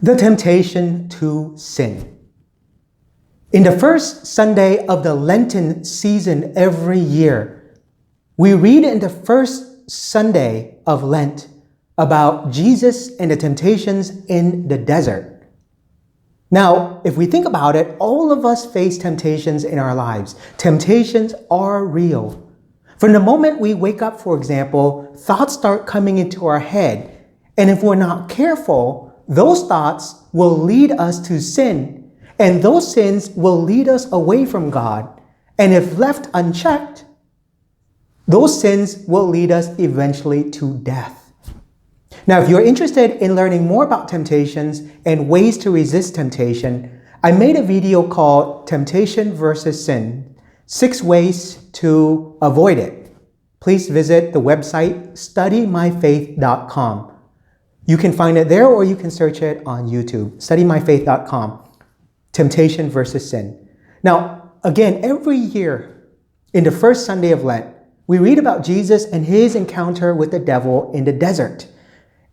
The temptation to sin. In the first Sunday of the Lenten season every year, we read in the first Sunday of Lent about Jesus and the temptations in the desert. Now, if we think about it, all of us face temptations in our lives. Temptations are real. From the moment we wake up, for example, thoughts start coming into our head. And if we're not careful, those thoughts will lead us to sin, and those sins will lead us away from God. And if left unchecked, those sins will lead us eventually to death. Now, if you're interested in learning more about temptations and ways to resist temptation, I made a video called Temptation versus Sin, 6 Ways to Avoid It. Please visit the website studymyfaith.com. You can find it there, or you can search it on YouTube. Studymyfaith.com. Temptation versus sin. Now, again, every year in the first Sunday of Lent, we read about Jesus and his encounter with the devil in the desert.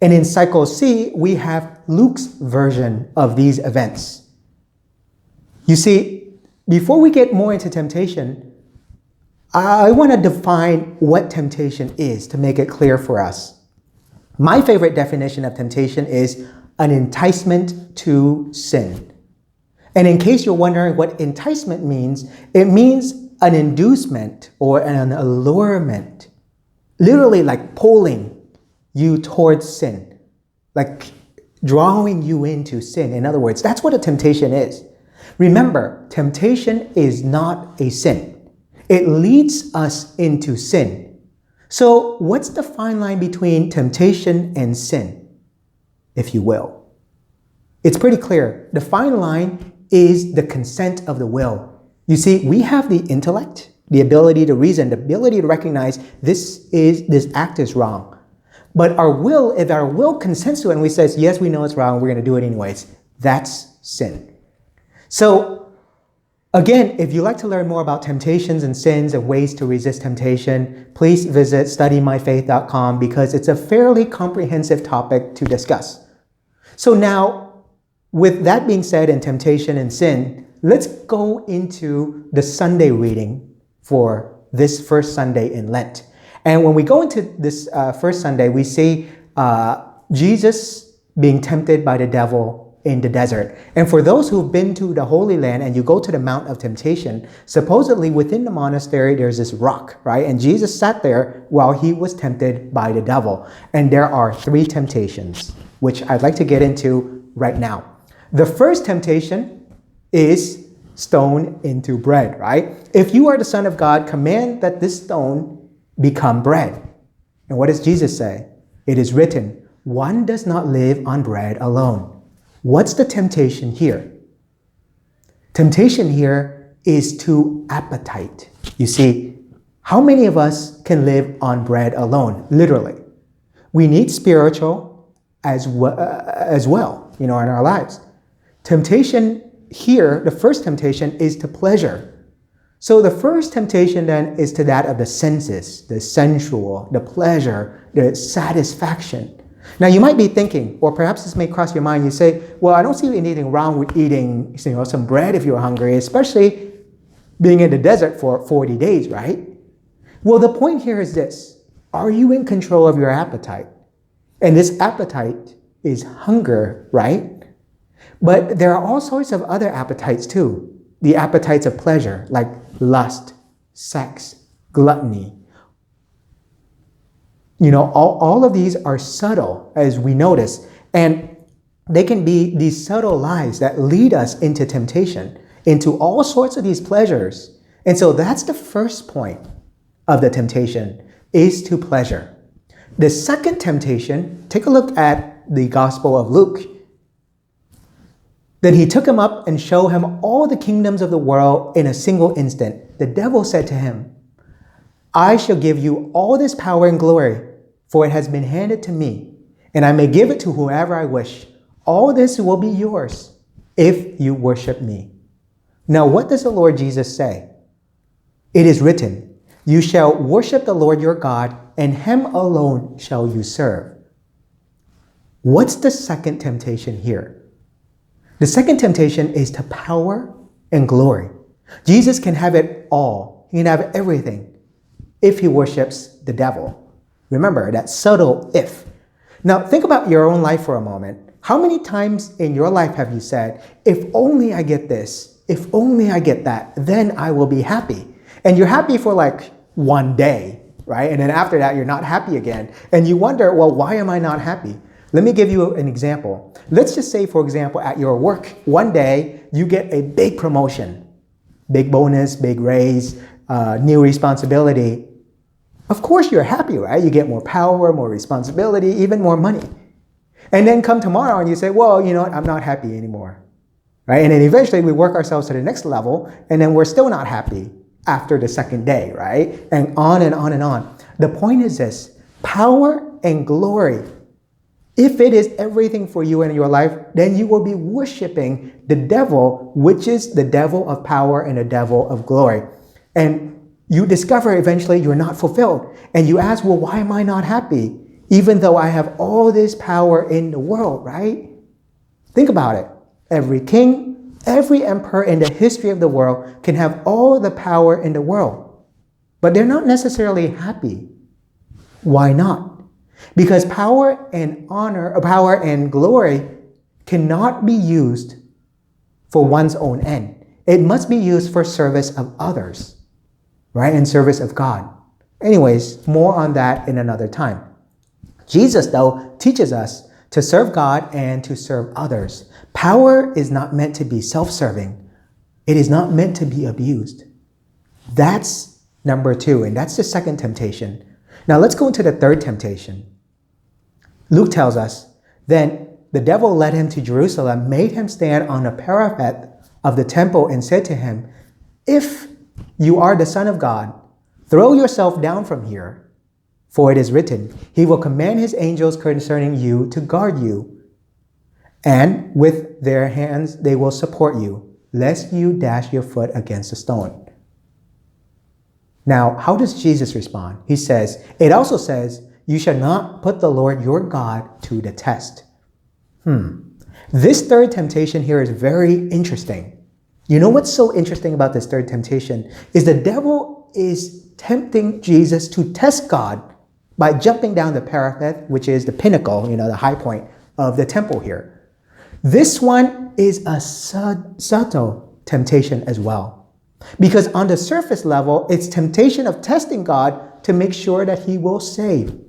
And in Cycle C, we have Luke's version of these events. You see, before we get more into temptation, I want to define what temptation is to make it clear for us. My favorite definition of temptation is an enticement to sin. And in case you're wondering what enticement means, it means an inducement or an allurement, literally like pulling you towards sin, like drawing you into sin. In other words, that's what a temptation is. Remember, temptation is not a sin. It leads us into sin. So what's the fine line between temptation and sin, if you will? It's pretty clear. The fine line is the consent of the will. You see, we have the intellect, the ability to reason, the ability to recognize this act is wrong. But our will, if our will consents to it and we says, yes, we know it's wrong, we're going to do it anyways, that's sin. So again, if you'd like to learn more about temptations and sins and ways to resist temptation, please visit studymyfaith.com because it's a fairly comprehensive topic to discuss. So now, with that being said in temptation and sin, let's go into the Sunday reading for this first Sunday in Lent. And when we go into this first Sunday, we see Jesus being tempted by the devil in the desert. And for those who've been to the Holy Land and you go to the Mount of Temptation, supposedly within the monastery, there's this rock, right? And Jesus sat there while he was tempted by the devil. And there are 3 temptations, which I'd like to get into right now. The first temptation is stone into bread, right? If you are the Son of God, command that this stone become bread. And what does Jesus say? It is written, one does not live on bread alone. What's the temptation here? Temptation here is to appetite. You see, how many of us can live on bread alone? Literally. We need spiritual as well, in our lives. Temptation here, the first temptation is to pleasure. So the first temptation then is to that of the senses, the sensual, the pleasure, the satisfaction. Now you might be thinking, or perhaps this may cross your mind, you say, well, I don't see anything wrong with eating some bread if you're hungry, especially being in the desert for 40 days, right? Well, the point here is this. Are you in control of your appetite? And this appetite is hunger, right? But there are all sorts of other appetites too. The appetites of pleasure, like lust, sex, gluttony. All of these are subtle, as we notice, and they can be these subtle lies that lead us into temptation, into all sorts of these pleasures. And so that's the first point of the temptation, is to pleasure. The second temptation, take a look at the Gospel of Luke. Then he took him up and showed him all the kingdoms of the world in a single instant. The devil said to him, I shall give you all this power and glory, for it has been handed to me, and I may give it to whoever I wish. All this will be yours if you worship me. Now, what does the Lord Jesus say? It is written, you shall worship the Lord your God, and him alone shall you serve. What's the second temptation here? The second temptation is to power and glory. Jesus can have it all. He can have everything if he worships the devil. Remember that subtle if. Now think about your own life for a moment. How many times in your life have you said, if only I get this, if only I get that, then I will be happy. And you're happy for like one day, right? And then after that, you're not happy again. And you wonder, well, why am I not happy? Let me give you an example. Let's just say, for example, at your work, one day you get a big promotion, big bonus, big raise, new responsibility. Of course you're happy, right? You get more power, more responsibility, even more money. And then come tomorrow and you say, well, you know what? I'm not happy anymore, right? And then eventually we work ourselves to the next level and then we're still not happy after the second day, right? And on and on and on. The point is this, power and glory. If it is everything for you in your life, then you will be worshiping the devil, which is the devil of power and the devil of glory. And you discover eventually you're not fulfilled. And you ask, well, why am I not happy? Even though I have all this power in the world, right? Think about it. Every king, every emperor in the history of the world can have all the power in the world. But they're not necessarily happy. Why not? Because power and honor, power and glory cannot be used for one's own end. It must be used for service of others, right? In service of God. Anyways, more on that in another time. Jesus, though, teaches us to serve God and to serve others. Power is not meant to be self-serving. It is not meant to be abused. That's number 2, and that's the second temptation. Now let's go into the third temptation. Luke tells us, then the devil led him to Jerusalem, made him stand on a parapet of the temple and said to him, if you are the Son of God, throw yourself down from here, for it is written, he will command his angels concerning you to guard you, and with their hands they will support you, lest you dash your foot against a stone. Now, how does Jesus respond? He says, it also says, you shall not put the Lord your God to the test. This third temptation here is very interesting. You know what's so interesting about this third temptation is the devil is tempting Jesus to test God by jumping down the parapet, which is the pinnacle, the high point of the temple here. This one is a subtle temptation as well. Because on the surface level, it's temptation of testing God to make sure that he will save.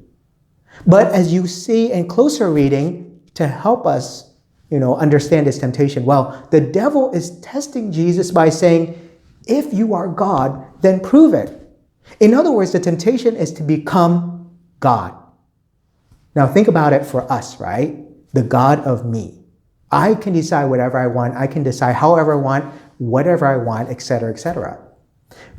But as you see in closer reading, to help us, understand this temptation well, the devil is testing Jesus by saying, if you are God, then prove it. In other words, the temptation is to become God. Now think about it for us, right? The God of me. I can decide whatever I want. I can decide however I want, whatever I want, etc., etc.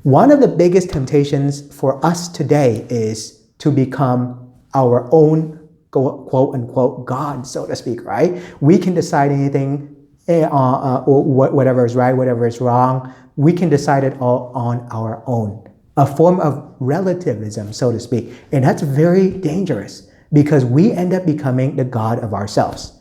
One of the biggest temptations for us today is to become our own quote unquote God, so to speak, right? We can decide anything, whatever is right, whatever is wrong. We can decide it all on our own. A form of relativism, so to speak. And that's very dangerous because we end up becoming the God of ourselves.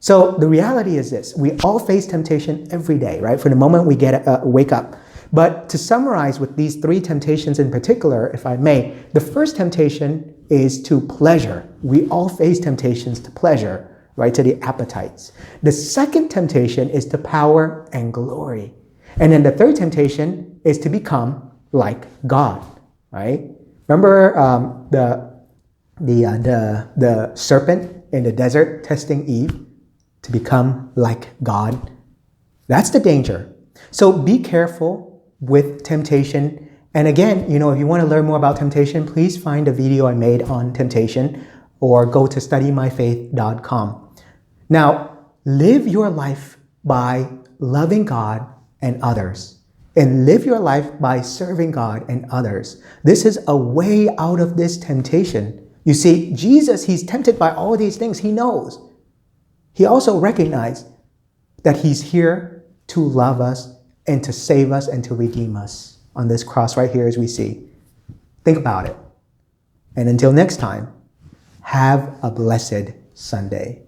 So the reality is this, we all face temptation every day, right? From the moment we wake up. But to summarize with these 3 temptations in particular, if I may, the first temptation is to pleasure. We all face temptations to pleasure, right? To the appetites. The second temptation is to power and glory. And then the third temptation is to become like God, right? Remember the serpent in the desert testing Eve to become like God? That's the danger. So be careful with temptation. And again, if you want to learn more about temptation, please find a video I made on temptation or go to studymyfaith.com. Now, live your life by loving God and others. And live your life by serving God and others. This is a way out of this temptation. You see, Jesus, he's tempted by all these things. He knows. He also recognized that he's here to love us and to save us and to redeem us on this cross right here as we see. Think about it. And until next time, have a blessed Sunday.